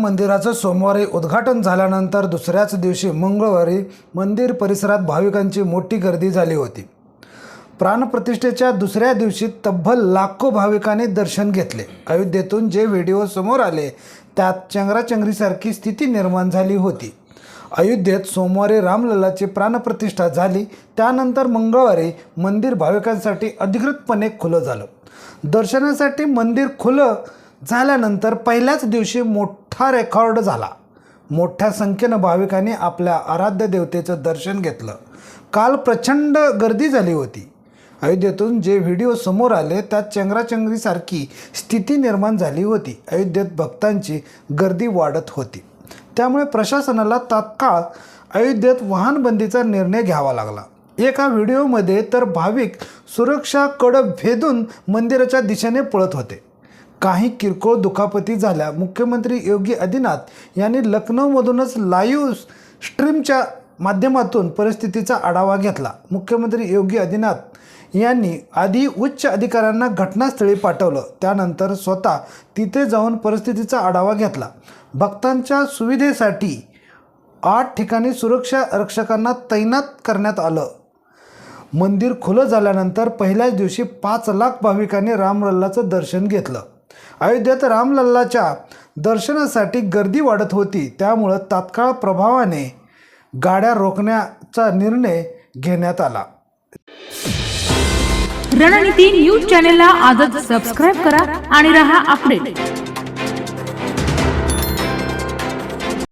मंदिराचं सोमवारी उद्घाटन झाल्यानंतर दुसऱ्याच दिवशी मंगळवारी मंदिर परिसरात भाविकांची मोठी गर्दी झाली होती। प्राणप्रतिष्ठेच्या दुसऱ्या दिवशी तब्बल लाखो भाविकांनी दर्शन घेतले। अयोध्येतून जे व्हिडिओ समोर आले त्यात चंगराचंगरीसारखी स्थिती निर्माण झाली होती। अयोध्येत सोमवारी रामलल्लाची प्राणप्रतिष्ठा झाली, त्यानंतर मंगळवारी मंदिर भाविकांसाठी अधिकृतपणे खुलं झालं। दर्शनासाठी मंदिर खुलं झाल्यानंतर पहिल्याच दिवशी मोठा रेकॉर्ड झाला। मोठ्या संख्येने भाविकांनी आपल्या आराध्य देवतेचं दर्शन घेतलं। काल प्रचंड गर्दी झाली होती। अयोध्येतून जे व्हिडिओ समोर आले त्यात चंगराचंगरीसारखी स्थिती निर्माण झाली होती। अयोध्येत भक्तांची गर्दी वाढत होती, त्यामुळे प्रशासनाला तात्काळ अयोध्येत वाहनबंदीचा निर्णय घ्यावा लागला। एका व्हिडिओमध्ये तर भाविक सुरक्षा कडं भेदून मंदिराच्या दिशेने पळत होते। काही किरकोळ दुखापती झाल्या। मुख्यमंत्री योगी आदित्यनाथ यांनी लखनौमधूनच लाईव्ह स्ट्रीमच्या माध्यमातून परिस्थितीचा आढावा घेतला। मुख्यमंत्री योगी आदित्यनाथ यांनी आधी उच्च अधिकाऱ्यांना घटनास्थळी पाठवलं, त्यानंतर स्वतः तिथे जाऊन परिस्थितीचा आढावा घेतला। भक्तांच्या सुविधेसाठी 8 ठिकाणी सुरक्षा रक्षकांना तैनात करण्यात आलं। मंदिर खुलं झाल्यानंतर पहिल्याच दिवशी 5 लाख भाविकांनी रामलल्लाचं दर्शन घेतलं। अयोध्येत रामलल्लाच्या दर्शनासाठी गर्दी वाढत होती, त्यामुळं तात्काळ प्रभावाने गाड्या रोखण्याचा निर्णय घेण्यात आला। रणनीती न्यूज चॅनलला आजच सबस्क्राइब करा आणि रहा अपडेट।